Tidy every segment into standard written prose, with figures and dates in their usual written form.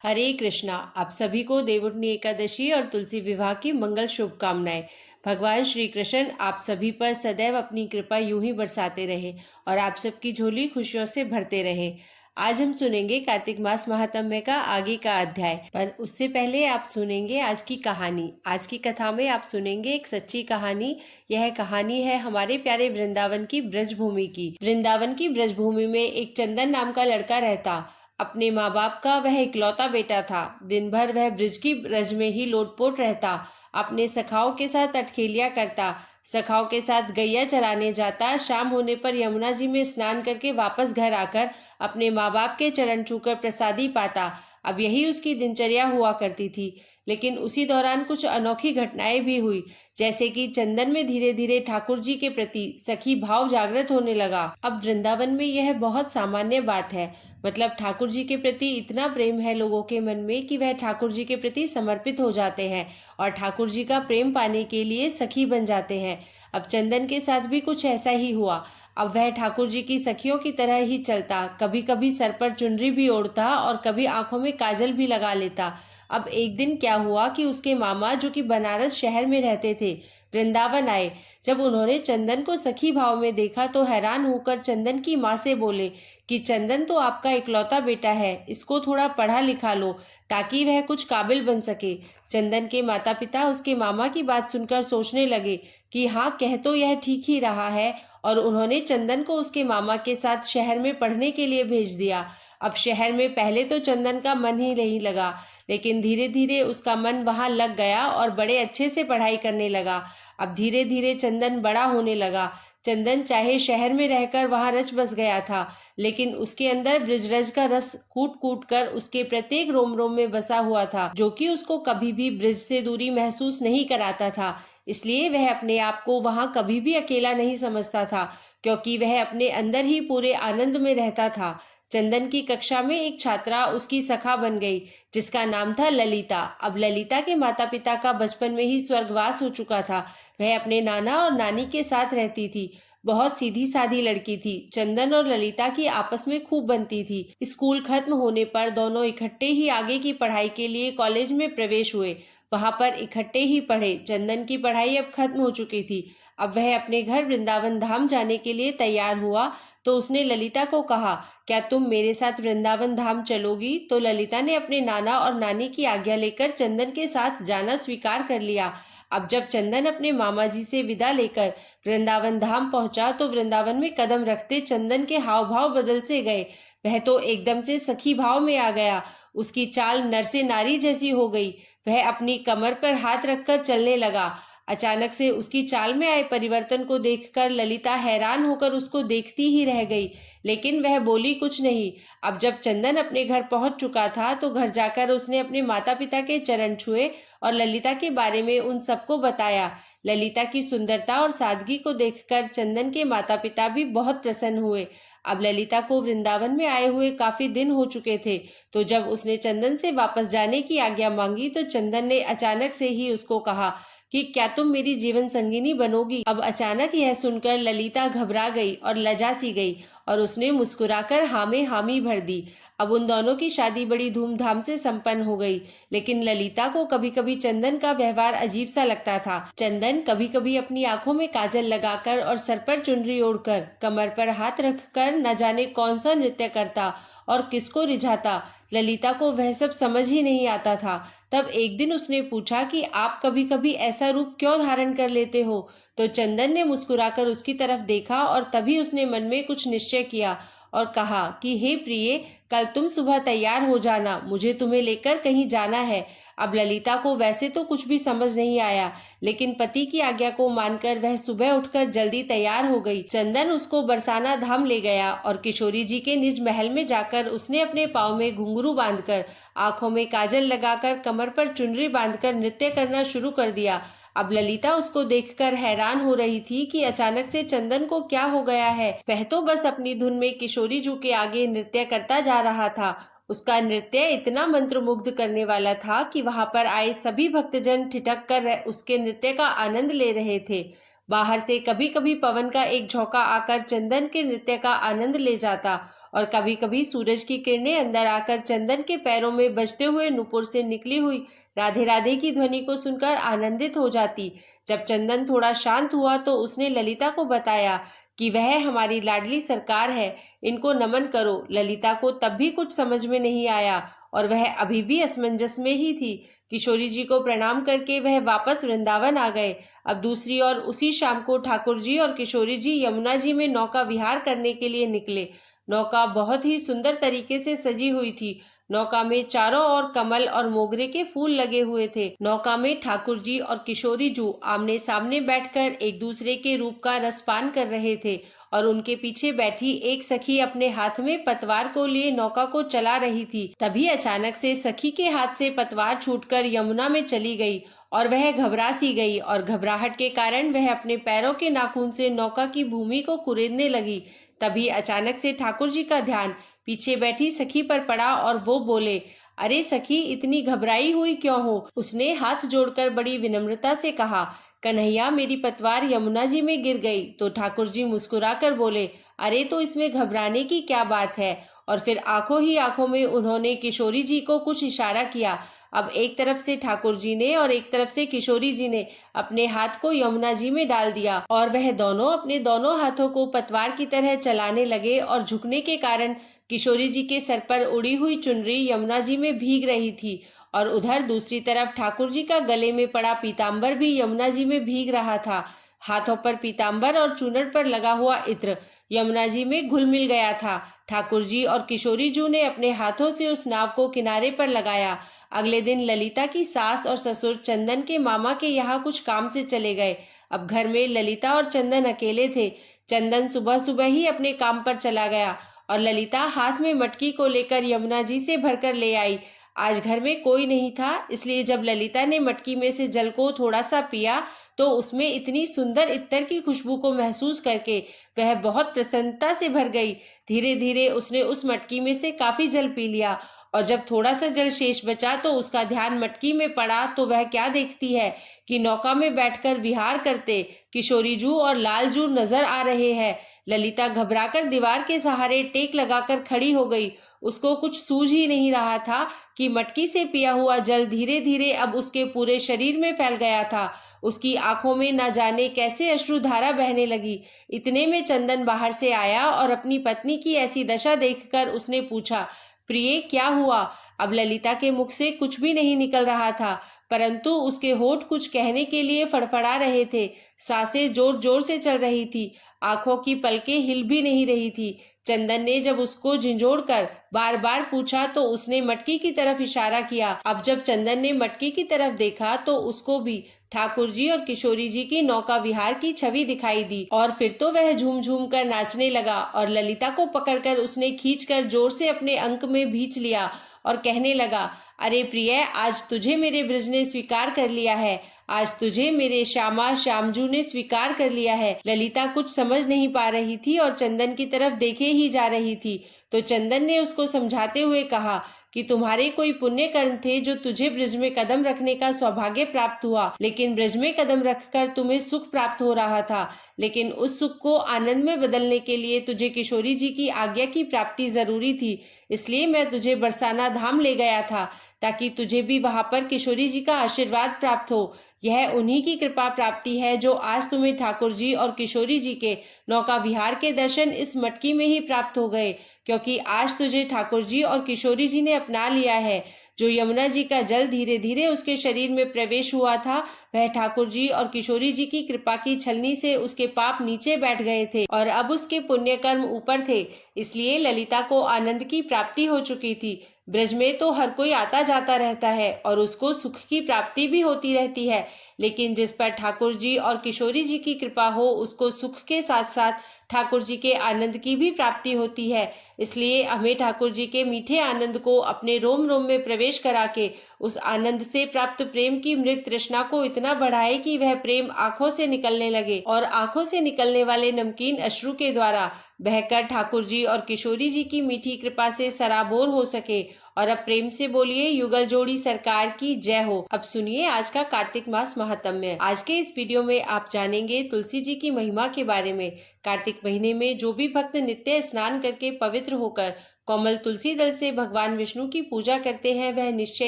हरे कृष्णा। आप सभी को देवउठनी एकादशी और तुलसी विवाह की मंगल शुभकामनाएं। भगवान श्री कृष्ण आप सभी पर सदैव अपनी कृपा यूं ही बरसाते रहे और आप सबकी झोली खुशियों से भरते रहे। आज हम सुनेंगे कार्तिक मास महात्म्य का आगे का अध्याय, पर उससे पहले आप सुनेंगे आज की कहानी। आज की कथा में आप सुनेंगे एक सच्ची कहानी। यह कहानी है हमारे प्यारे वृंदावन की ब्रजभूमि की। वृंदावन की ब्रजभूमि में एक चंदन नाम का लड़का रहता। अपने माँ बाप का वह इकलौता बेटा था। दिन भर वह ब्रज की ब्रज में ही लोटपोट रहता, अपने सखाओं के साथ अटखेलियां करता, सखाओं के साथ गैया चराने जाता। शाम होने पर यमुना जी में स्नान करके वापस घर आकर अपने माँ बाप के चरण छूकर प्रसादी पाता। अब यही उसकी दिनचर्या हुआ करती थी। लेकिन उसी दौरान कुछ अनोखी घटनाएं भी हुई, जैसे कि चंदन में धीरे धीरे ठाकुर जी के प्रति सखी भाव जागृत होने लगा। अब वृंदावन में यह बहुत सामान्य बात है। मतलब ठाकुर जी के प्रति इतना प्रेम है लोगों के मन में कि वह ठाकुर जी के प्रति समर्पित हो जाते हैं और ठाकुर जी का प्रेम पाने के लिए सखी बन जाते हैं। अब चंदन के साथ भी कुछ ऐसा ही हुआ। अब वह ठाकुर जी की सखियों की तरह ही चलता, कभी कभी सर पर चुनरी भी ओढ़ता और कभी आंखों में काजल भी लगा लेता। अब एक दिन क्या हुआ कि उसके मामा, जो कि बनारस शहर में रहते थे, वृंदावन आए। जब उन्होंने चंदन को सखी भाव में देखा तो हैरान होकर चंदन की माँ से बोले कि चंदन तो आपका इकलौता बेटा है, इसको थोड़ा पढ़ा लिखा लो ताकि वह कुछ काबिल बन सके। चंदन के माता पिता उसके मामा की बात सुनकर सोचने लगे कि हाँ, कह तो यह ठीक ही रहा है, और उन्होंने चंदन को उसके मामा के साथ शहर में पढ़ने के लिए भेज दिया। अब शहर में पहले तो चंदन का मन ही नहीं लगा, लेकिन धीरे धीरे उसका मन वहां लग गया और बड़े अच्छे से पढ़ाई करने लगा। अब धीरे धीरे चंदन बड़ा होने लगा। चंदन चाहे शहर में रहकर वहां रच बस गया था, लेकिन उसके अंदर ब्रजरज का रस कूट कूट कर उसके प्रत्येक रोम रोम में बसा हुआ था, जो कि उसको कभी भी ब्रज से दूरी महसूस नहीं कराता था। इसलिए वह अपने आप को वहां कभी भी अकेला नहीं समझता था, क्योंकि वह अपने अंदर ही पूरे आनंद में रहता था। चंदन की कक्षा में एक छात्रा उसकी सखा बन गई, जिसका नाम था ललिता। अब ललिता के माता पिता का बचपन में ही स्वर्गवास हो चुका था। वह अपने नाना और नानी के साथ रहती थी। बहुत सीधी सादी लड़की थी। चंदन और ललिता की आपस में खूब बनती थी। स्कूल खत्म होने पर दोनों इकट्ठे ही आगे की पढ़ाई के लिए कॉलेज में प्रवेश हुए। वहां पर इकट्ठे ही पढ़े। चंदन की पढ़ाई अब खत्म हो चुकी थी। अब वह अपने घर वृंदावन धाम जाने के लिए तैयार हुआ, तो उसने ललिता को कहा, क्या तुम मेरे साथ वृंदावन धाम चलोगी? तो ललिता ने अपने नाना और नानी की आज्ञा लेकर चंदन के साथ जाना स्वीकार कर लिया। अब जब चंदन अपने मामा जी से विदा लेकर वृंदावन धाम पहुंचा, तो वृंदावन में कदम रखते चंदन के हाव भाव बदल से गए। वह तो एकदम से सखी भाव में आ गया। उसकी चाल नर से नारी जैसी हो गई। वह अपनी कमर पर हाथ रखकर चलने लगा। अचानक से उसकी चाल में आए परिवर्तन को देखकर ललिता हैरान होकर उसको देखती ही रह गई, लेकिन वह बोली कुछ नहीं। अब जब चंदन अपने घर पहुंच चुका था, तो घर जाकर उसने अपने माता पिता के चरण छुए और ललिता के बारे में उन सबको बताया। ललिता की सुंदरता और सादगी को देखकर चंदन के माता पिता भी बहुत प्रसन्न हुए। अब ललिता को वृंदावन में आए हुए काफी दिन हो चुके थे, तो जब उसने चंदन से वापस जाने की आज्ञा मांगी, तो चंदन ने अचानक से ही उसको कहा कि क्या तुम मेरी जीवन संगिनी बनोगी? अब अचानक यह सुनकर ललिता घबरा गई और लजा सी गई, और उसने मुस्कुराकर हाँ में हामी भर दी। अब उन दोनों की शादी बड़ी धूमधाम से संपन्न हो गई, लेकिन ललिता को कभी कभी चंदन का व्यवहार अजीब सा लगता था। चंदन कभी कभी अपनी आंखों में काजल लगाकर और सर पर चुनरी ओढ़कर, कमर पर हाथ रखकर न जाने कौन सा नृत्य करता और किसको रिझाता। ललिता को वह सब समझ ही नहीं आता था। तब एक दिन उसने पूछा कि आप कभी कभी ऐसा रूप क्यों धारण कर लेते हो? तो चंदन ने मुस्कुराकर उसकी तरफ देखा, और तभी उसने मन में कुछ निश्चय किया और कहा कि हे प्रिय, कल तुम सुबह तैयार हो जाना, मुझे तुम्हें लेकर कहीं जाना है। अब ललिता को वैसे तो कुछ भी समझ नहीं आया, लेकिन पति की आज्ञा को मानकर वह सुबह उठकर जल्दी तैयार हो गई। चंदन उसको बरसाना धाम ले गया और किशोरी जी के निज महल में जाकर उसने अपने पाँव में घुंघरू बांधकर, आंखों में काजल लगाकर, कमर पर चुनरी बांधकर नृत्य करना शुरू कर दिया। अब ललिता उसको देखकर हैरान हो रही थी कि अचानक से चंदन को क्या हो गया है। वह तो बस अपनी धुन में किशोरी जी के आगे नृत्य करता जा रहा था। उसका नृत्य इतना मंत्रमुग्ध करने वाला था कि वहां पर आए सभी भक्तजन ठिठक कर उसके नृत्य का आनंद ले रहे थे। बाहर से कभी कभी पवन का एक झोंका आकर चंदन के नृत्य का आनंद ले जाता और कभी कभी सूरज की किरणें अंदर आकर चंदन के पैरों में बजते हुए नुपुर से निकली हुई राधे राधे की ध्वनि को सुनकर आनंदित हो जाती। जब चंदन थोड़ा शांत हुआ तो उसने ललिता को बताया कि वह हमारी लाडली सरकार है, इनको नमन करो। ललिता को तब भी कुछ समझ में नहीं आया और वह अभी भी असमंजस में ही थी। किशोरी जी को प्रणाम करके वह वापस वृंदावन आ गए। अब दूसरी ओर उसी शाम को ठाकुर जी और किशोरी जी यमुना जी में नौका विहार करने के लिए निकले। नौका बहुत ही सुंदर तरीके से सजी हुई थी। नौका में चारों ओर कमल और मोगरे के फूल लगे हुए थे। नौका में ठाकुर जी और किशोरी जी आमने सामने बैठकर एक दूसरे के रूप का रसपान कर रहे थे और उनके पीछे बैठी एक सखी अपने हाथ में पतवार को लिए नौका को चला रही थी। तभी अचानक से सखी के हाथ से पतवार छूटकर यमुना में चली गई और वह घबरा सी गई और घबराहट के कारण वह अपने पैरों के नाखून से नौका की भूमि को कुरेदने लगी। तभी अचानक से ठाकुर जी का ध्यान पीछे बैठी सखी पर पड़ा और वो बोले, अरे सखी, इतनी घबराई हुई क्यों हो? उसने हाथ जोड़कर बड़ी विनम्रता से कहा, कन्हैया, मेरी पतवार यमुना जी में गिर गई। तो ठाकुर जी मुस्कुराकर बोले, अरे तो इसमें घबराने की क्या बात है? और फिर आंखों ही आंखों में उन्होंने किशोरी जी को कुछ इशारा किया। अब एक तरफ से ठाकुर जी ने और एक तरफ से किशोरी जी ने अपने हाथ को यमुना जी में डाल दिया और वह दोनों अपने दोनों हाथों को पतवार की तरह चलाने लगे और झुकने के कारण किशोरी जी के सर पर उड़ी हुई चुनरी यमुना जी में भीग रही थी और उधर दूसरी तरफ ठाकुर जी का गले में पड़ा पीताम्बर भी यमुना जी में भीग रहा था। हाथों पर पीताम्बर और चूनर पर लगा हुआ इत्र यमुना जी में घुल मिल गया था। ठाकुर जी और किशोरी जी ने अपने हाथों से उस नाव को किनारे पर लगाया। अगले दिन ललिता की सास और ससुर चंदन के मामा के यहाँ कुछ काम से चले गए। अब घर में ललिता और चंदन अकेले थे। चंदन सुबह सुबह ही अपने काम पर चला गया और ललिता हाथ में मटकी को लेकर यमुना जी से भरकर ले आई। आज घर में कोई नहीं था, इसलिए जब ललिता ने मटकी में से जल को थोड़ा सा पिया तो उसमें इतनी सुंदर इत्तर की खुशबू को महसूस करके वह बहुत प्रसन्नता से भर गई। धीरे धीरे उसने उस मटकी में से काफी जल पी लिया और जब थोड़ा सा जल शेष बचा तो उसका ध्यान मटकी में पड़ा तो वह क्या देखती है कि नौका में बैठकर विहार करते किशोरी जू और लाल जू नजर आ रहे हैं। ललिता घबराकर दीवार के सहारे टेक लगाकर खड़ी हो गई। उसको कुछ सूझ ही नहीं रहा था कि मटकी से पिया हुआ जल धीरे धीरे अब उसके पूरे शरीर में फैल गया था। उसकी आंखों में न जाने कैसे अश्रुधारा बहने लगी। इतने में चंदन बाहर से आया और अपनी पत्नी की ऐसी दशा देखकर उसने पूछा, प्रिय, क्या हुआ? अब ललिता के मुख से कुछ भी नहीं निकल रहा था, परंतु उसके होठ कुछ कहने के लिए फड़फड़ा रहे थे। सांसें जोर जोर से चल रही थी, आंखों की पलकें हिल भी नहीं रही थी। चंदन ने जब उसको झिंझोड़कर बार बार पूछा तो उसने मटकी की तरफ इशारा किया। अब जब चंदन ने मटकी की तरफ देखा तो उसको भी ठाकुर जी और किशोरी जी की नौका विहार की छवि दिखाई दी और फिर तो वह झूम झूम कर नाचने लगा और ललिता को पकड़कर उसने खींचकर जोर से अपने अंक में भींच लिया और कहने लगा, अरे प्रिय, आज तुझे मेरे ब्रज ने स्वीकार कर लिया है, आज तुझे मेरे श्यामा श्यामजू ने स्वीकार कर लिया है। ललिता कुछ समझ नहीं पा रही थी और चंदन की तरफ देखे ही जा रही थी। तो चंदन ने उसको समझाते हुए कहा कि तुम्हारे कोई पुण्य कर्म थे जो तुझे ब्रज में कदम रखने का सौभाग्य प्राप्त हुआ, लेकिन ब्रज में कदम रखकर तुम्हें सुख प्राप्त हो रहा था, लेकिन उस सुख को आनंद में बदलने के लिए तुझे किशोरी जी की आज्ञा की प्राप्ति जरूरी थी। इसलिए मैं तुझे बरसाना धाम ले गया था ताकि तुझे भी वहां पर किशोरी जी का आशीर्वाद प्राप्त हो। यह उन्हीं की कृपा प्राप्ति है जो आज तुम्हें ठाकुर जी और किशोरी जी के नौका विहार के दर्शन इस मटकी में ही प्राप्त हो गए, क्योंकि आज तुझे ठाकुर जी और किशोरी जी ने अपना लिया है। जो यमुना जी का जल धीरे धीरे उसके शरीर में प्रवेश हुआ था, वह ठाकुर जी और किशोरी जी की कृपा की छलनी से उसके पाप नीचे बैठ गए थे और अब उसके पुण्य कर्म ऊपर थे। इसलिए ललिता को आनंद की प्राप्ति हो चुकी थी। ब्रज में तो हर कोई आता जाता रहता है और उसको सुख की प्राप्ति भी होती रहती है, लेकिन जिस पर ठाकुर जी और किशोरी जी की कृपा हो उसको सुख के साथ साथ ठाकुर जी के आनंद की भी प्राप्ति होती है। इसलिए हमें ठाकुर जी के मीठे आनंद को अपने रोम रोम में प्रवेश प्रवेश करा के उस आनंद से प्राप्त प्रेम की मृग तृष्णा को इतना बढ़ाए कि वह प्रेम आंखों से निकलने लगे और आंखों से निकलने वाले नमकीन अश्रु के द्वारा बहकर ठाकुर जी और किशोरी जी की मीठी कृपा से सराबोर हो सके। और अब प्रेम से बोलिए युगल जोड़ी सरकार की जय हो। अब सुनिए आज का कार्तिक मास महात्म्य। आज के इस वीडियो में आप जानेंगे तुलसी जी की महिमा के बारे में। कार्तिक महीने में जो भी भक्त नित्य स्नान करके पवित्र होकर कोमल तुलसी दल से भगवान विष्णु की पूजा करते हैं वह निश्चय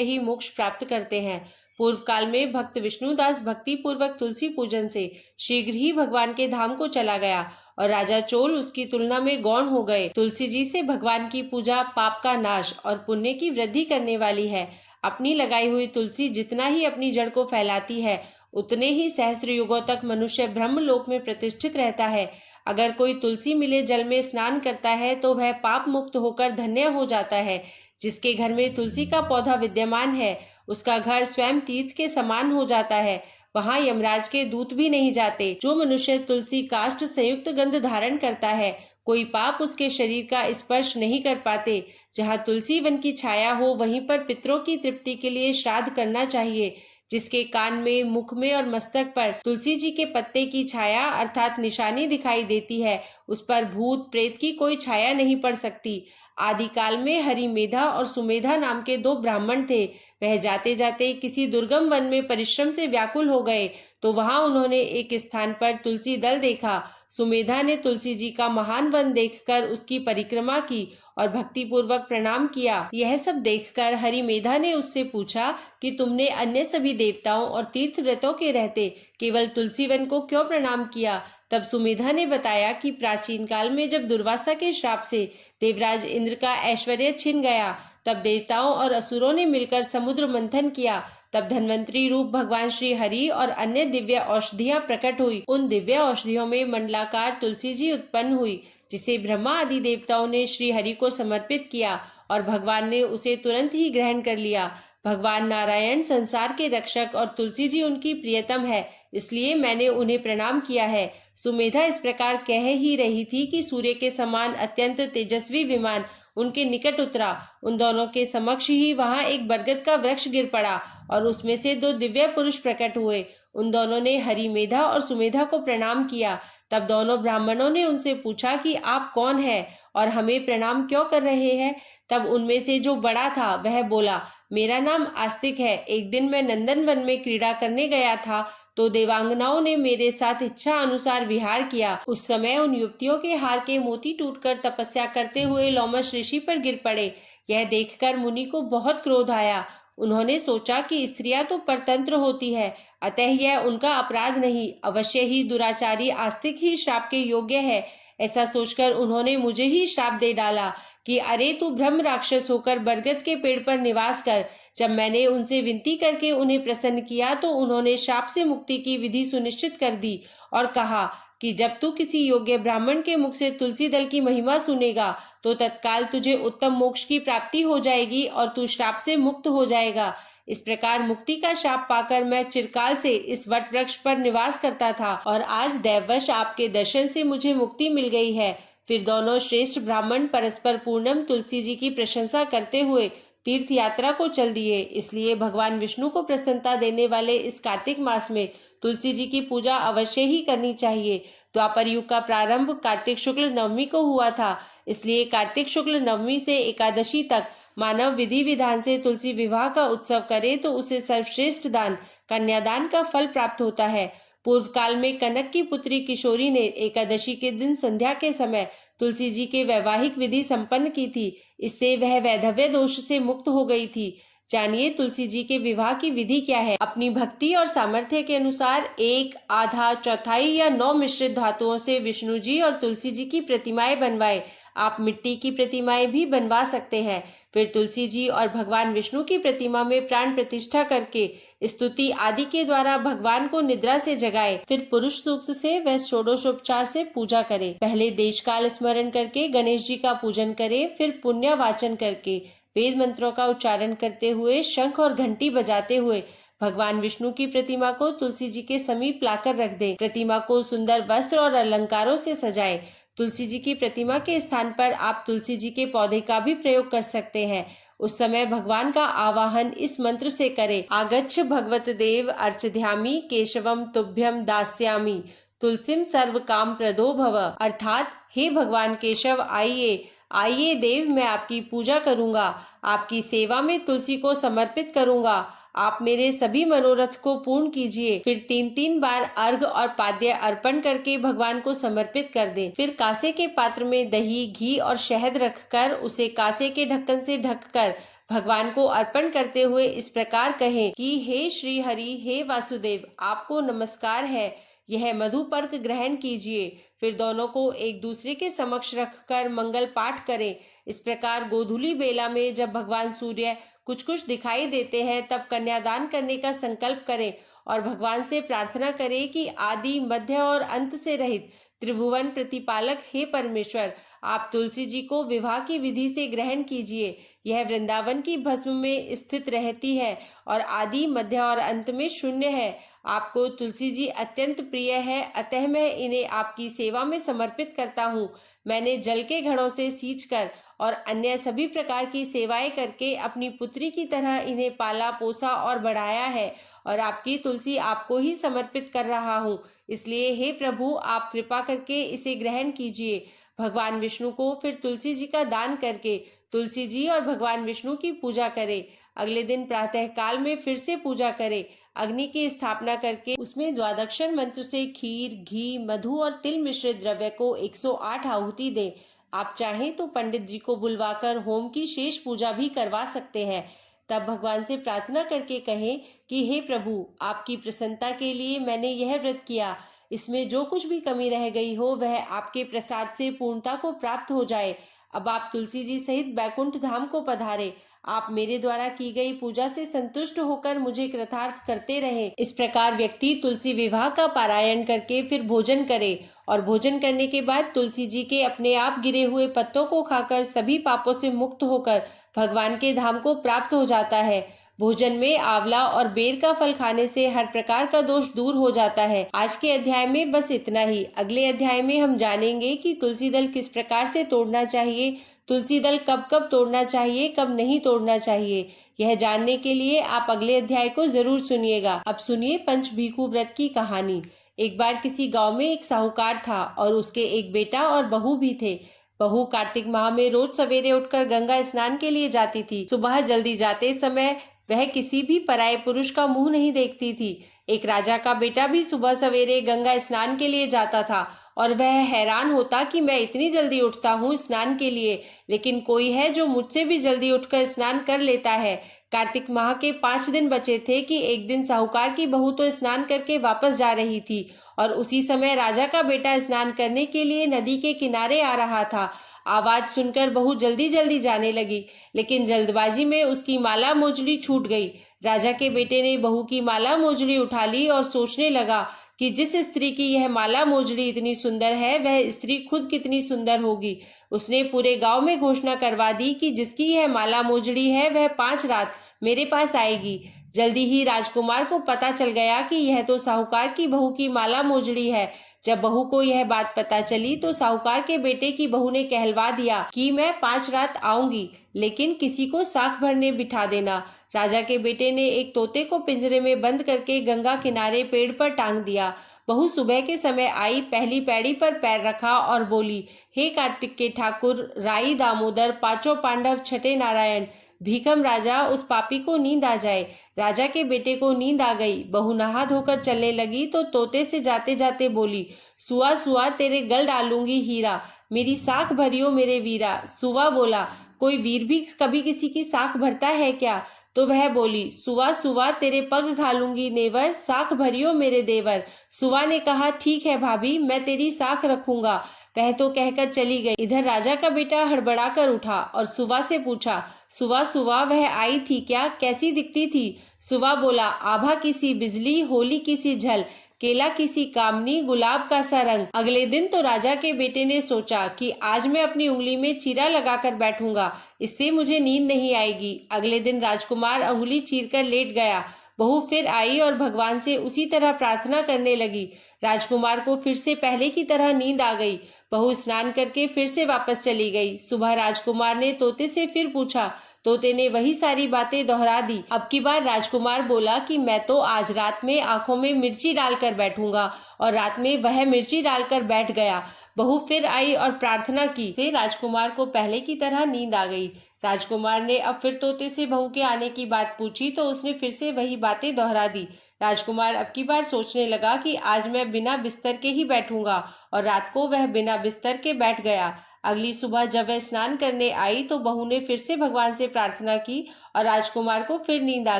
ही मोक्ष प्राप्त करते हैं। पूर्व काल में भक्त विष्णुदास भक्ति पूर्वक तुलसी पूजन से शीघ्र ही भगवान के धाम को चला गया और राजा चोल उसकी तुलना में गौण हो गए। तुलसी जी से भगवान की पूजा पाप का नाश और पुण्य की वृद्धि करने वाली है। अपनी लगाई हुई तुलसी जितना ही अपनी जड़ को फैलाती है उतने ही सहस्त्र युगों तक मनुष्य ब्रह्मलोक में प्रतिष्ठित रहता है। अगर कोई तुलसी मिले जल में स्नान करता है तो वह पाप मुक्त होकर धन्य हो जाता है। जिसके घर में तुलसी का पौधा विद्यमान है उसका घर स्वयं तीर्थ के समान हो जाता है। वहाँ यमराज के दूत भी नहीं जाते। जो मनुष्य तुलसी काष्ठ संयुक्त गंध धारण करता है कोई पाप उसके शरीर का स्पर्श नहीं कर पाते। जहाँ तुलसी वन की छाया हो वहीं पर पितरों की तृप्ति के लिए श्राद्ध करना चाहिए। जिसके कान में, मुख में और मस्तक पर तुलसी जी के पत्ते की छाया अर्थात निशानी दिखाई देती है उस पर भूत प्रेत की कोई छाया नहीं पड़ सकती। आदिकाल में हरिमेधा और सुमेधा नाम के दो ब्राह्मण थे। वह जाते जाते किसी दुर्गम वन में परिश्रम से व्याकुल हो गए तो वहां उन्होंने एक स्थान पर तुलसी दल देखा। सुमेधा ने तुलसी जी का महान वन देखकर उसकी परिक्रमा की और भक्ति पूर्वक प्रणाम किया। यह सब देखकर हरिमेधा ने उससे पूछा कि तुमने अन्य सभी देवताओं और तीर्थ व्रतों के रहते केवल तुलसी वन को क्यों प्रणाम किया। तब सुमेधा ने बताया कि प्राचीन काल में जब दुर्वासा के श्राप से देवराज इंद्र का ऐश्वर्य छिन गया तब देवताओं और असुरों ने मिलकर समुद्र मंथन किया। तब धन्वंतरी रूप भगवान श्री हरि और अन्य दिव्य औषधियां प्रकट हुई। उन दिव्य औषधियों में मंडलाकार तुलसी जी उत्पन्न हुई जिसे ब्रह्मा आदि देवताओं ने श्री हरि को समर्पित किया और भगवान ने उसे तुरंत ही ग्रहण कर लिया। भगवान नारायण संसार के रक्षक और तुलसी जी उनकी प्रियतम है इसलिए मैंने उन्हें प्रणाम किया है। सुमेधा इस प्रकार कह ही रही थी कि सूर्य के समान अत्यंत तेजस्वी विमान उनके निकट उतरा। उन दोनों के समक्ष ही वहां एक बरगद का वृक्ष गिर पड़ा और उसमें से दो दिव्य पुरुष प्रकट हुए। उन दोनों ने हरिमेधा और सुमेधा को प्रणाम किया। तब दोनों ब्राह्मणों ने उनसे पूछा कि आप कौन हैं और हमें प्रणाम क्यों कर रहे हैं। तब उनमें से जो बड़ा था वह बोला, मेरा नाम आस्तिक है। एक दिन मैं नंदन वन में क्रीड़ा करने गया था तो देवांगनाओं ने मेरे साथ इच्छा अनुसार विहार किया। उस समय उन युवतियों के हार के मोती टूटकर तपस्या करते हुए लोमश ऋषि पर गिर पड़े। यह देखकर मुनि को बहुत क्रोध आया। उन्होंने सोचा कि स्त्रियां तो परतंत्र होती है अतः यह उनका अपराध नहीं, अवश्य ही दुराचारी आस्तिक ही श्राप के योग्य है। ऐसा सोचकर उन्होंने मुझे ही श्राप दे डाला कि अरे तू ब्रह्म राक्षस होकर बरगद के पेड़ पर निवास कर। जब मैंने उनसे विनती करके उन्हें प्रसन्न किया तो उन्होंने श्राप से मुक्ति की विधि सुनिश्चित कर दी और कहा कि जब तू किसी योग्य ब्राह्मण के मुख से तुलसी दल की महिमा सुनेगा तो तत्काल तुझे उत्तम मोक्ष की प्राप्ति हो जाएगी और तू श्राप से मुक्त हो जाएगा। इस प्रकार मुक्ति का शाप पाकर मैं चिरकाल से इस वट वृक्ष पर निवास करता था और आज दैववश आपके दर्शन से मुझे मुक्ति मिल गई है। फिर दोनों श्रेष्ठ ब्राह्मण परस्पर पूर्णम तुलसी जी की प्रशंसा करते हुए तीर्थ यात्रा को चल दिए। इसलिए भगवान विष्णु को प्रसन्नता देने वाले इस कार्तिक मास में तुलसी जी की पूजा अवश्य ही करनी चाहिए। द्वापर युग का प्रारंभ कार्तिक शुक्ल नवमी को हुआ था, इसलिए कार्तिक शुक्ल नवमी से एकादशी तक मानव विधि विधान से तुलसी विवाह का उत्सव करे तो उसे सर्वश्रेष्ठ दान कन्यादान का फल प्राप्त होता है। पूर्व काल में कनक की पुत्री किशोरी ने एकादशी के दिन संध्या के समय तुलसी जी के वैवाहिक विधि संपन्न की थी। इससे वह वैधव्य दोष से मुक्त हो गई थी। जानिए तुलसी जी के विवाह की विधि क्या है। अपनी भक्ति और सामर्थ्य के अनुसार 1, आधा, चौथाई या 9 मिश्रित धातुओं से विष्णु जी और तुलसी जी की प्रतिमाएं बनवाए। आप मिट्टी की प्रतिमाएं भी बनवा सकते हैं। फिर तुलसी जी और भगवान विष्णु की प्रतिमा में प्राण प्रतिष्ठा करके स्तुति आदि के द्वारा भगवान को निद्रा से जगाए। फिर पुरुष सूक्त से व षोडशोपचार से पूजा करे। पहले देश काल स्मरण करके गणेश जी का पूजन करे। फिर पुण्य वाचन करके वेद मंत्रों का उच्चारण करते हुए शंख और घंटी बजाते हुए भगवान विष्णु की प्रतिमा को तुलसी जी के समीप लाकर रख दे। प्रतिमा को सुंदर वस्त्र और अलंकारों से सजाए। तुलसी जी की प्रतिमा के स्थान पर आप तुलसी जी के पौधे का भी प्रयोग कर सकते हैं। उस समय भगवान का आवाहन इस मंत्र से करें, आगच्छ भगवत देव अर्चध्यामि केशवम तुभ्यम दास्यामि तुलसीम सर्व काम प्रदो भव। अर्थात हे भगवान केशव, आइए आइए देव, मैं आपकी पूजा करूंगा, आपकी सेवा में तुलसी को समर्पित करूंगा, आप मेरे सभी मनोरथ को पूर्ण कीजिए। फिर 3 बार अर्घ और पाद्य अर्पण करके भगवान को समर्पित कर दें। फिर कांसे के पात्र में दही, घी और शहद रखकर उसे कांसे के ढक्कन से ढककर भगवान को अर्पण करते हुए इस प्रकार कहें कि हे श्री हरि, हे वासुदेव, आपको नमस्कार है, यह मधुपर्क ग्रहण कीजिए। फिर दोनों को एक दूसरे के समक्ष रखकर मंगल पाठ करें। इस प्रकार गोधूली बेला में जब भगवान सूर्य कुछ कुछ दिखाई देते हैं तब कन्यादान करने का संकल्प करें और भगवान से प्रार्थना करें कि आदि, मध्य और अंत से रहित त्रिभुवन प्रतिपालक हे परमेश्वर, आप तुलसी जी को विवाह की विधि से ग्रहण कीजिए। यह वृंदावन की भस्म में स्थित रहती है और आदि, मध्य और अंत में शून्य है। आपको तुलसी जी अत्यंत प्रिय है, अतः मैं इन्हें आपकी सेवा में समर्पित करता हूँ। मैंने जल के घड़ों से सींचकर और अन्य सभी प्रकार की सेवाएं करके अपनी पुत्री की तरह इन्हें पाला, पोसा और बढ़ाया है और आपकी तुलसी आपको ही समर्पित कर रहा हूँ। इसलिए हे प्रभु, आप कृपा करके इसे ग्रहण कीजिए। भगवान विष्णु को फिर तुलसी जी का दान करके तुलसी जी और भगवान विष्णु की पूजा करें। अगले दिन प्रातः काल में फिर से पूजा करें। अग्नि की स्थापना करके उसमें द्वादक्षर मंत्र से खीर, घी, मधु और तिल मिश्रित द्रव्य को 108 आहुति दें। आप चाहें तो पंडित जी को बुलवाकर होम की शेष पूजा भी करवा सकते हैं। तब भगवान से प्रार्थना करके कहें कि हे प्रभु, आपकी प्रसन्नता के लिए मैंने यह व्रत किया, इसमें जो कुछ भी कमी रह गई हो वह आपके प्रसाद से पूर्णता को प्राप्त हो जाए। अब आप तुलसी जी सहित बैकुंठ धाम को पधारे। आप मेरे द्वारा की गई पूजा से संतुष्ट होकर मुझे कृतार्थ करते रहें। इस प्रकार व्यक्ति तुलसी विवाह का पारायण करके फिर भोजन करे और भोजन करने के बाद तुलसी जी के अपने आप गिरे हुए पत्तों को खाकर सभी पापों से मुक्त होकर भगवान के धाम को प्राप्त हो जाता है। भोजन में आंवला और बेर का फल खाने से हर प्रकार का दोष दूर हो जाता है। आज के अध्याय में बस इतना ही। अगले अध्याय में हम जानेंगे कि तुलसी दल किस प्रकार से तोड़ना चाहिए, तुलसी दल कब कब तोड़ना चाहिए, कब नहीं तोड़ना चाहिए। यह जानने के लिए आप अगले अध्याय को जरूर सुनिएगा। अब सुनिए पंचभीखू व्रत की कहानी। एक बार किसी गांव में एक साहूकार था और उसके एक बेटा और बहू भी थे। बहू कार्तिक माह में रोज सवेरे उठकर गंगा स्नान के लिए जाती थी। सुबह जल्दी जाते समय वह किसी भी पराये पुरुष का मुंह नहीं देखती थी। एक राजा का बेटा भी सुबह सवेरे गंगा स्नान के लिए जाता था और वह हैरान होता कि मैं इतनी जल्दी उठता हूँ स्नान के लिए, लेकिन कोई है जो मुझसे भी जल्दी उठकर स्नान कर लेता है। कार्तिक माह के 5 दिन बचे थे कि एक दिन साहूकार की बहू तो स्नान करके वापस जा रही थी और उसी समय राजा का बेटा स्नान करने के लिए नदी के किनारे आ रहा था। आवाज सुनकर बहू जल्दी जल्दी जाने लगी, लेकिन जल्दबाजी में उसकी माला मोजड़ी छूट गई। राजा के बेटे ने बहू की माला मोजड़ी उठा ली और सोचने लगा कि जिस स्त्री की यह माला मोजड़ी इतनी सुंदर है वह स्त्री खुद कितनी सुंदर होगी। उसने पूरे गांव में घोषणा करवा दी कि जिसकी यह माला मोजड़ी है वह 5 रात मेरे पास आएगी। जल्दी ही राजकुमार को पता चल गया कि यह तो साहूकार की बहू की माला मोजड़ी है। जब बहू को यह बात पता चली तो साहूकार के बेटे की बहू ने कहलवा दिया कि मैं 5 रात आऊंगी, लेकिन किसी को साख भरने बिठा देना। राजा के बेटे ने एक तोते को पिंजरे में बंद करके गंगा किनारे पेड़ पर टांग दिया। बहू सुबह के समय आई, पहली पैड़ी पर पैर रखा और बोली, हे कार्तिक के ठाकुर, राई दामोदर, 5 पांडव, छठे नारायण, भीखम राजा, उस पापी को नींद आ जाए। राजा के बेटे को नींद आ गई। बहू नहा धोकर चलने लगी तो तोते से जाते जाते बोली, सुआ सुआ तेरे गल डालूंगी हीरा, मेरी साख भरियो मेरे वीरा। सुआ बोला, कोई वीर भी कभी किसी की साख भरता है क्या? तो वह बोली, सुआ सुआ तेरे पग घालूंगी नेवर, साख भरियो मेरे देवर। सुआ ने कहा, ठीक है भाभी, मैं तेरी साख रखूंगा। वह तो कहकर चली गई। इधर राजा का बेटा हड़बड़ा कर उठा और सुवा से पूछा, सुवा सुवा वह आई थी क्या, कैसी दिखती थी? सुवा बोला, आभा किसी बिजली, होली किसी झल, केला किसी कामनी, गुलाब का सा रंग। अगले दिन तो राजा के बेटे ने सोचा कि आज मैं अपनी उंगली में चीरा लगाकर बैठूंगा, इससे मुझे नींद नहीं आएगी। अगले दिन राजकुमार अंगुली चीरकर लेट गया। बहू फिर आई और भगवान से उसी तरह प्रार्थना करने लगी। राजकुमार को फिर से पहले की तरह नींद आ गई। बहू स्नान करके फिर से वापस चली गई। सुबह राजकुमार ने तोते से फिर पूछा। तोते ने वही सारी बातें दोहरा दी। अब की बार राजकुमार बोला कि मैं तो आज रात में आंखों में मिर्ची डालकर बैठूंगा, और रात में वह मिर्ची डालकर बैठ गया। बहू फिर आई और प्रार्थना की से राजकुमार को पहले की तरह नींद आ गई। राजकुमार ने अब फिर तोते से बहू के आने की बात पूछी तो उसने फिर से वही बातें दोहरा दी। राजकुमार अब की बार सोचने लगा कि आज मैं बिना बिस्तर के ही बैठूंगा, और रात को वह बिना बिस्तर के बैठ गया। अगली सुबह जब वह स्नान करने आई तो बहू ने फिर से भगवान से प्रार्थना की और राजकुमार को फिर नींद आ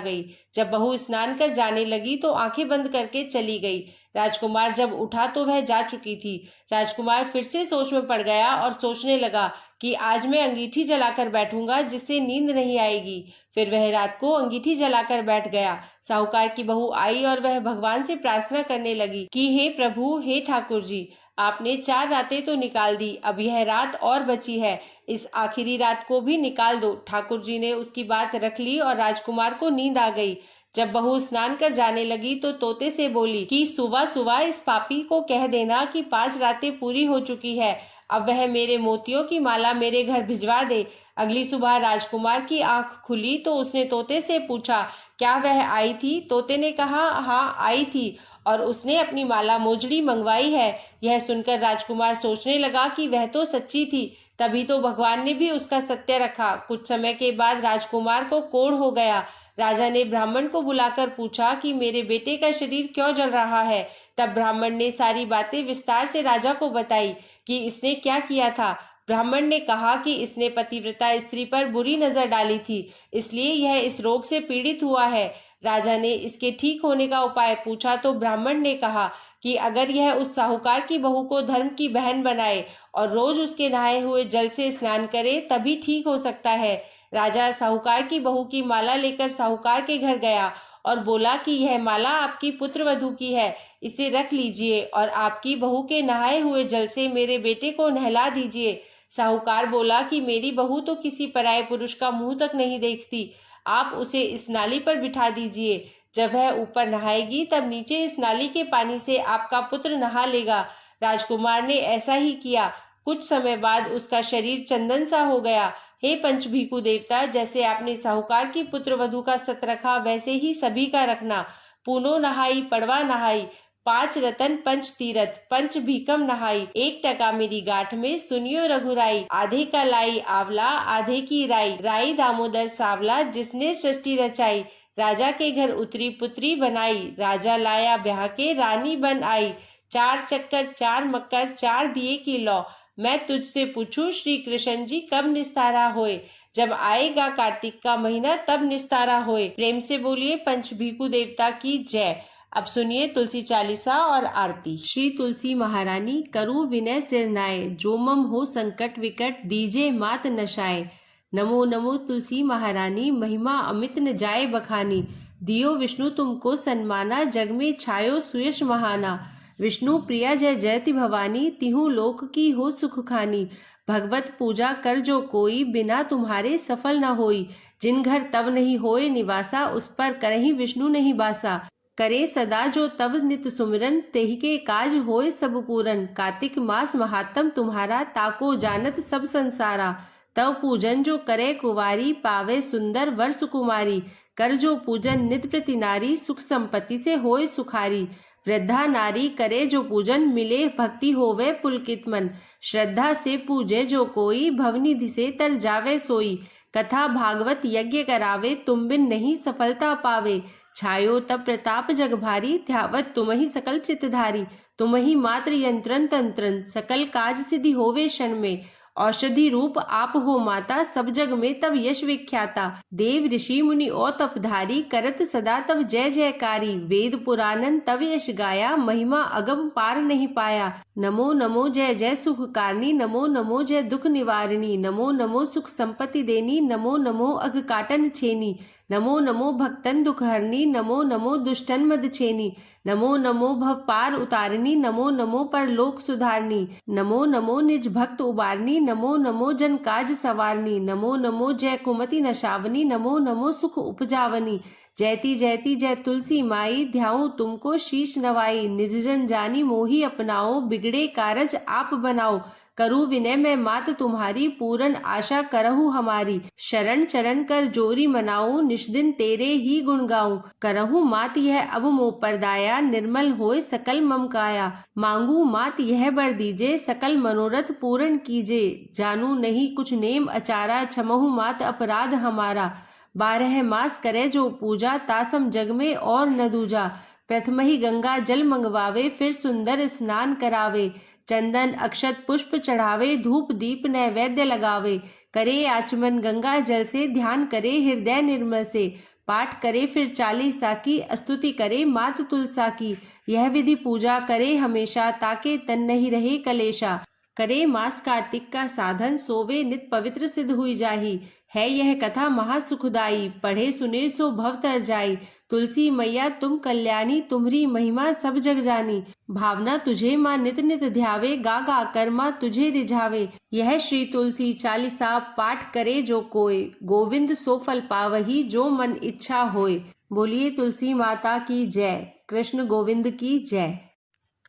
गई। जब बहू स्नान कर जाने लगी तो आंखें बंद करके चली गई। राजकुमार जब उठा तो वह जा चुकी थी। राजकुमार फिर से सोच में पड़ गया और सोचने लगा कि आज मैं अंगीठी जलाकर बैठूंगा जिससे नींद नहीं आएगी। फिर वह रात को अंगीठी जलाकर बैठ गया। साहूकार की बहू आई और वह भगवान से प्रार्थना करने लगी कि हे प्रभु, हे ठाकुर जी, आपने 4 रातें तो निकाल दी, अब यह रात और बची है, इस आखिरी रात को भी निकाल दो। ठाकुर जी ने उसकी बात रख ली और राजकुमार को नींद आ गई। जब बहू स्नान कर जाने लगी तो तोते से बोली कि सुबह सुबह इस पापी को कह देना कि 5 रातें पूरी हो चुकी है, अब वह मेरे मोतियों की माला मेरे घर भिजवा दे। अगली सुबह राजकुमार की आंख खुली तो उसने तोते से पूछा, क्या वह आई थी? तोते ने कहा, हाँ आई थी, और उसने अपनी माला मोजड़ी मंगवाई है। यह सुनकर राजकुमार सोचने लगा कि वह तो सच्ची थी, तभी तो भगवान ने भी उसका सत्य रखा। कुछ समय के बाद राजकुमार को कोढ़ हो गया। राजा ने ब्राह्मण को बुलाकर पूछा कि मेरे बेटे का शरीर क्यों जल रहा है। तब ब्राह्मण ने सारी बातें विस्तार से राजा को बताई कि इसने क्या किया था। ब्राह्मण ने कहा कि इसने पतिव्रता स्त्री पर बुरी नजर डाली थी, इसलिए यह इस रोग से पीड़ित हुआ है। राजा ने इसके ठीक होने का उपाय पूछा तो ब्राह्मण ने कहा कि अगर यह उस साहूकार की बहू को धर्म की बहन बनाए और रोज उसके नहाए हुए जल से स्नान करे तभी ठीक हो सकता है। राजा साहूकार की बहू की माला लेकर साहूकार के घर गया और बोला कि यह माला आपकी पुत्रवधू की है, इसे रख लीजिए और आपकी बहू के नहाए हुए जल से मेरे बेटे को नहला दीजिए। साहूकार बोला कि मेरी बहू तो किसी पराये पुरुष का मुंह तक नहीं देखती, आप उसे इस नाली पर बिठा दीजिए। जब वह ऊपर नहाएगी तब नीचे इस नाली के पानी से आपका पुत्र नहा लेगा। राजकुमार ने ऐसा ही किया। कुछ समय बाद उसका शरीर चंदन सा हो गया। हे पंचभीखु देवता, जैसे आपने साहूकार की पुत्र वधू का सत रखा वैसे ही सभी का रखना। पूनो नहाई पड़वा नहाई, 5 रतन 5 तीरथ, 5 भीकम नहाई, 1 टका मेरी गांठ में सुनियो रघुराई। आधे का लाई आंवला, आधे की राई, राई दामोदर सावला, जिसने सृष्टि रचाई। राजा के घर उतरी पुत्री बनाई, राजा लाया ब्याह के रानी बन आई। 4 चक्कर 4 मक्कर 4 दिए की लौ, मैं तुझसे पूछूं श्री कृष्ण जी कब निस्तारा होए। जब आएगा कार्तिक का महीना तब निस्तारा होए। प्रेम से बोलिए पंचभीखु देवता की जय। अब सुनिए तुलसी चालीसा और आरती। श्री तुलसी महारानी करु विनय सिरनाए, जो मम हो संकट विकट दीजे मात नशाए। नमो नमो तुलसी महारानी, महिमा अमित न जाए बखानी। दियो विष्णु तुमको सन्माना, जग में छायो सुयश महाना। विष्णु प्रिया जय जयति भवानी, तिहु लोक की हो सुख खानी। भगवत पूजा कर जो कोई, बिना तुम्हारे सफल न होई। जिन घर तब नहीं होए निवासा, उस पर करहीं विष्णु नहीं बासा। करे सदा जो तब नित सुमिरन, तेहि के काज होए सब पूरन। कार्तिक मास महात्म तुम्हारा, ताको जानत सब संसारा। तव पूजन जो करे कुवारी, पावे सुंदर वर सुकुमारी। कर जो पूजन नित प्रति नारी, सुख संपत्ति से होए सुखारी। वृद्धा नारी करे जो पूजन, मिले भक्ति होवे पुलकित मन। श्रद्धा से पूजे जो कोई, भवनिधि से तर जावे सोई। कथा भागवत यज्ञ करावे, तुम बिन नहीं सफलता पावे। छायो तब प्रताप जग भारी, ध्यावत तुम ही सकल चित्तधारी। तुम ही मात्र यंत्रन तंत्रन, सकल काज सिद्धि होवे क्षण में। औषधि रूप आप हो माता, सब जग में तब यश विख्याता। देव ऋषि मुनि और तपधारी, करत सदा तब जय जयकारी। वेद पुराणन तब यश गाया, महिमा अगम पार नहीं पाया। नमो नमो जय जय सुखकारनी, नमो नमो जय दुख निवारिणी। नमो नमो सुख संपत्ति देनी, नमो नमो अघ काटन छेनी। नमो नमो भक्तन दुख हरनी, नमो नमो दुष्टन मद छेनी। नमो नमो भव पार उतारनी, नमो नमो परलोक सुधारनी। नमो नमो निज भक्त उबारनी, नमो नमो जन काज सवारनी, नमो नमो जय कुमति नशावनी, नमो नमो सुख उपजावनी। जयति जयति जय तुलसी माई, ध्याऊं तुमको शीश नवाई। निज जन जानी मोही अपनाओ, बिगड़े कारज आप बनाओ। करूँ विनय मैं मात तुम्हारी, पूरन आशा करहु हमारी। शरण चरण कर जोरी मनाऊं, निष दिन तेरे ही गुण गाऊं। करहु मात यह अब मोह परदाया, निर्मल होय सकल मम काया। मांगू मात यह बर दीजे, सकल मनोरथ पूर्ण कीजे। जानू नहीं कुछ नेम अचारा, क्षमहु मात अपराध हमारा। 12 मास करे जो पूजा, तासम जग में और न दूजा। प्रथम ही गंगा जल मंगवावे, फिर सुंदर स्नान करावे। चंदन अक्षत पुष्प चढ़ावे, धूप दीप नैवेद्य लगावे। करे आचमन गंगा जल से, ध्यान करे हृदय निर्मल से। पाठ करे फिर 40 की, स्तुति करे मात तुलसा की। यह विधि पूजा करे हमेशा, ताके तन नहीं रहे कलेशा। करे मास कार्तिक का साधन, सोवे नित पवित्र सिद्ध हुई जाही। है यह कथा महासुखदाई, पढ़े सुने सो भव तर जाई। तुलसी मैया तुम कल्याणी, तुम्हरी महिमा सब जग जानी। भावना तुझे माँ नित नित ध्यावे, गा गा कर माँ तुझे रिझावे। यह श्री तुलसी 40 पाठ करे जो कोय, गोविंद सो फल पावही जो मन इच्छा होय। बोलिए तुलसी माता की जय, कृष्ण गोविंद की जय।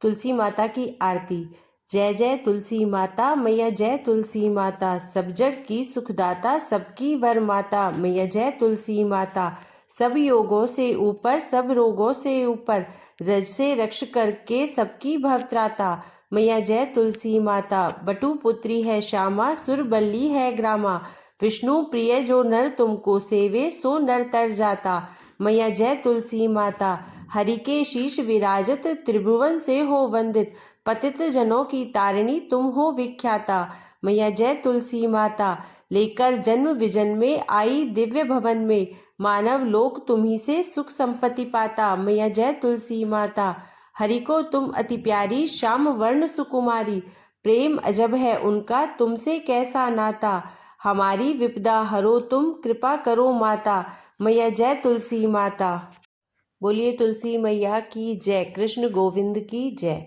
तुलसी माता की आरती। जय जय तुलसी माता मैया, जय तुलसी माता। सब जग की सुखदाता, सबकी वर माता मैया जय तुलसी माता। सब योगों से ऊपर, सब रोगों से ऊपर, रज से रक्ष करके सबकी भवत्राता मैया जय तुलसी माता। बटु पुत्री है श्यामा, सुर बल्ली है ग्रामा। विष्णु प्रिय जो नर तुमको सेवे, सो नर तर जाता मैया जय तुलसी माता। हरि के शीश विराजत, त्रिभुवन से हो वंदित। पतित जनों की तारिणी तुम हो विख्याता मैया जय तुलसी माता। लेकर जन्म विजन में आई दिव्य भवन में, मानव लोक तुम्ही से सुख संपत्ति पाता मैया जय तुलसी माता। हरि को तुम अति प्यारी, श्याम वर्ण सुकुमारी। प्रेम अजब है उनका, तुमसे कैसा नाता। हमारी विपदा हरो तुम, कृपा करो माता मैया जय तुलसी माता। बोलिए तुलसी मैया की जय, कृष्ण गोविंद की जय।